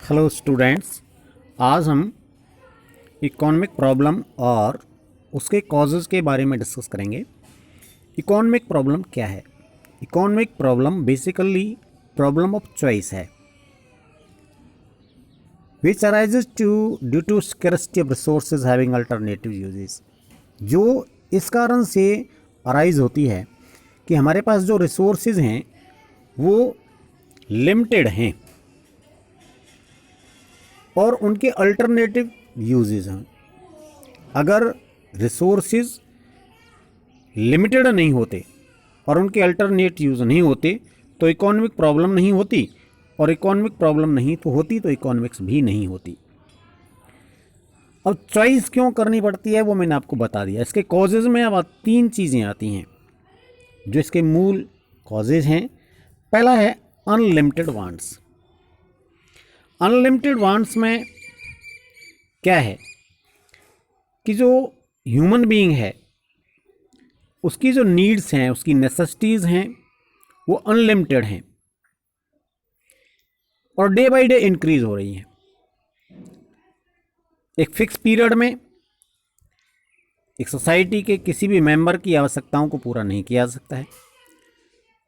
Hello students, आज हम economic problem और उसके कॉजेज़ के बारे में डिस्कस करेंगे। इकोनॉमिक प्रॉब्लम क्या है? Economic problem basically problem of choice है, which arises due to scarcity of resources having alternative uses. जो इस कारण से अराइज होती है कि हमारे पास जो रिसोर्सेज हैं वो लिमिटेड हैं और उनके अल्टरनेटिव यूजेस हैं। अगर रिसोर्सेज लिमिटेड नहीं होते और उनके अल्टरनेट यूज़ नहीं होते तो इकोनॉमिक प्रॉब्लम नहीं होती, और इकोनॉमिक प्रॉब्लम नहीं तो होती तो इकोनॉमिक्स भी नहीं होती। अब चॉइस क्यों करनी पड़ती है वो मैंने आपको बता दिया। इसके कॉजेज़ में अब 3 चीज़ें आती हैं जो इसके मूल कॉजेज़ हैं। पहला है अनलिमिटेड वांट्स। अनलिमिटेड वांट्स में क्या है कि जो ह्यूमन बीइंग है उसकी जो नीड्स हैं, उसकी नेसेसिटीज़ हैं, वो अनलिमिटेड हैं और डे बाय डे इंक्रीज हो रही हैं। एक फिक्स पीरियड में एक सोसाइटी के किसी भी मेंबर की आवश्यकताओं को पूरा नहीं किया जा सकता है।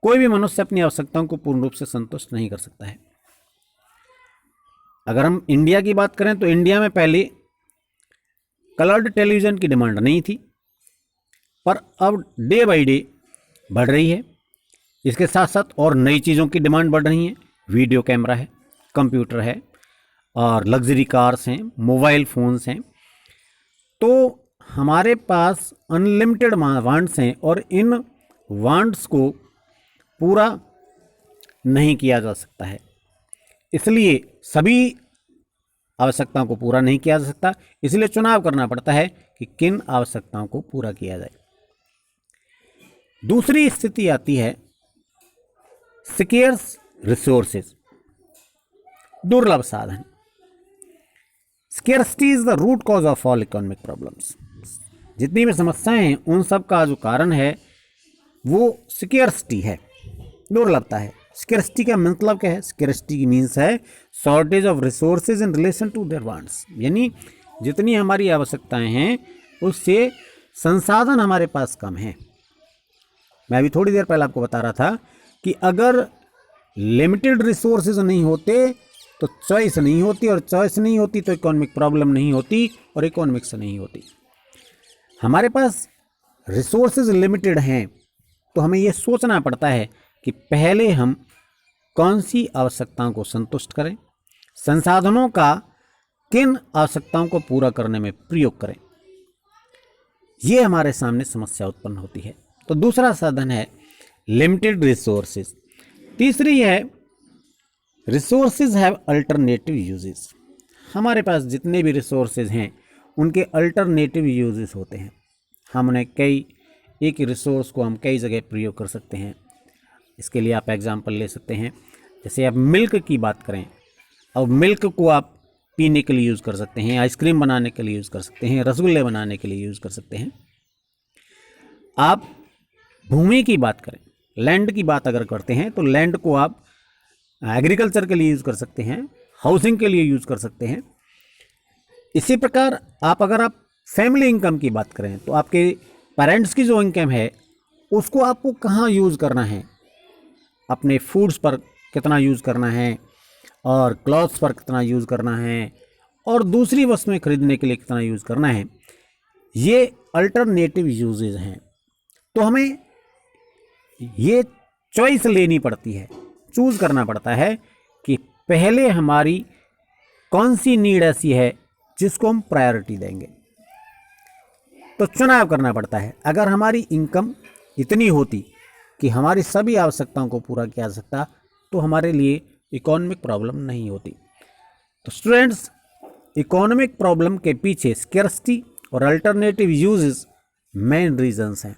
कोई भी मनुष्य अपनी आवश्यकताओं को पूर्ण रूप से संतुष्ट नहीं कर सकता है। अगर हम इंडिया की बात करें तो इंडिया में पहले कलर्ड टेलीविज़न की डिमांड नहीं थी, पर अब डे बाय डे बढ़ रही है। इसके साथ साथ और नई चीज़ों की डिमांड बढ़ रही है। वीडियो कैमरा है, कंप्यूटर है और लग्जरी कार्स हैं, मोबाइल फ़ोन्स हैं। तो हमारे पास अनलिमिटेड वांट्स हैं और इन वांट्स को पूरा नहीं किया जा सकता है। इसलिए सभी आवश्यकताओं को पूरा नहीं किया जा सकता, इसलिए चुनाव करना पड़ता है कि किन आवश्यकताओं को पूरा किया जाए। दूसरी स्थिति आती है स्केर्स रिसोर्सेज, दुर्लभ साधन। Scarcity is the root cause of all economic problems. जितनी भी समस्याएं हैं उन सब का जो कारण है वो स्केर्सिटी है, दुर्लभता है। स्केर्सिटी का मतलब क्या है? स्केर्सिटी की मीन्स है shortage of resources in relation to their wants, यानी जितनी हमारी आवश्यकताएं हैं उससे संसाधन हमारे पास कम हैं। मैं अभी थोड़ी देर पहले आपको बता रहा था कि अगर लिमिटेड रिसोर्सेज नहीं होते तो चॉइस नहीं होती, और चॉइस नहीं होती तो इकोनॉमिक प्रॉब्लम नहीं होती और इकोनॉमिक्स नहीं होती। हमारे पास रिसोर्सेज लिमिटेड हैं तो हमें यह सोचना पड़ता है कि पहले हम कौन सी आवश्यकताओं को संतुष्ट करें, संसाधनों का किन आवश्यकताओं को पूरा करने में प्रयोग करें। ये हमारे सामने समस्या उत्पन्न होती है। तो दूसरा साधन है लिमिटेड रिसोर्सेज। तीसरी है रिसोर्सेज हैव अल्टरनेटिव यूजेस। हमारे पास जितने भी रिसोर्सेज हैं उनके अल्टरनेटिव यूजेस होते हैं। हम उन्हें एक रिसोर्स को हम कई जगह प्रयोग कर सकते हैं। इसके लिए आप एग्जाम्पल ले सकते हैं। जैसे आप मिल्क की बात करें, अब मिल्क को आप पीने के लिए यूज़ कर सकते हैं, आइसक्रीम बनाने के लिए यूज़ कर सकते हैं, रसगुल्ले बनाने के लिए यूज़ कर सकते हैं। आप भूमि की बात करें, लैंड की बात अगर करते हैं तो लैंड को आप एग्रीकल्चर के लिए यूज़ कर सकते हैं, हाउसिंग के लिए यूज़ कर सकते हैं। इसी प्रकार अगर आप फैमिली इनकम की बात करें तो आपके पेरेंट्स की जो इनकम है उसको आपको कहाँ यूज़ करना है, अपने फूड्स पर कितना यूज़ करना है और क्लॉथ्स पर कितना यूज़ करना है और दूसरी वस्तुएं खरीदने के लिए कितना यूज़ करना है, ये अल्टरनेटिव यूजेज हैं। तो हमें ये चॉइस लेनी पड़ती है, चूज़ करना पड़ता है कि पहले हमारी कौन सी नीड ऐसी है जिसको हम प्रायोरिटी देंगे। तो चुनाव करना पड़ता है। अगर हमारी इनकम इतनी होती कि हमारी सभी आवश्यकताओं को पूरा किया जा सकता तो हमारे लिए इकोनॉमिक प्रॉब्लम नहीं होती। तो स्टूडेंट्स, इकोनॉमिक प्रॉब्लम के पीछे स्कैर्सिटी और अल्टरनेटिव यूजेस मेन रीजंस हैं।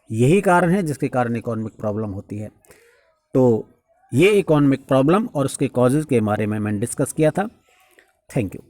यही कारण है जिसके कारण इकोनॉमिक प्रॉब्लम होती है। तो ये इकोनॉमिक प्रॉब्लम और उसके कॉजेज़ के बारे में मैंने डिस्कस किया था। Thank you.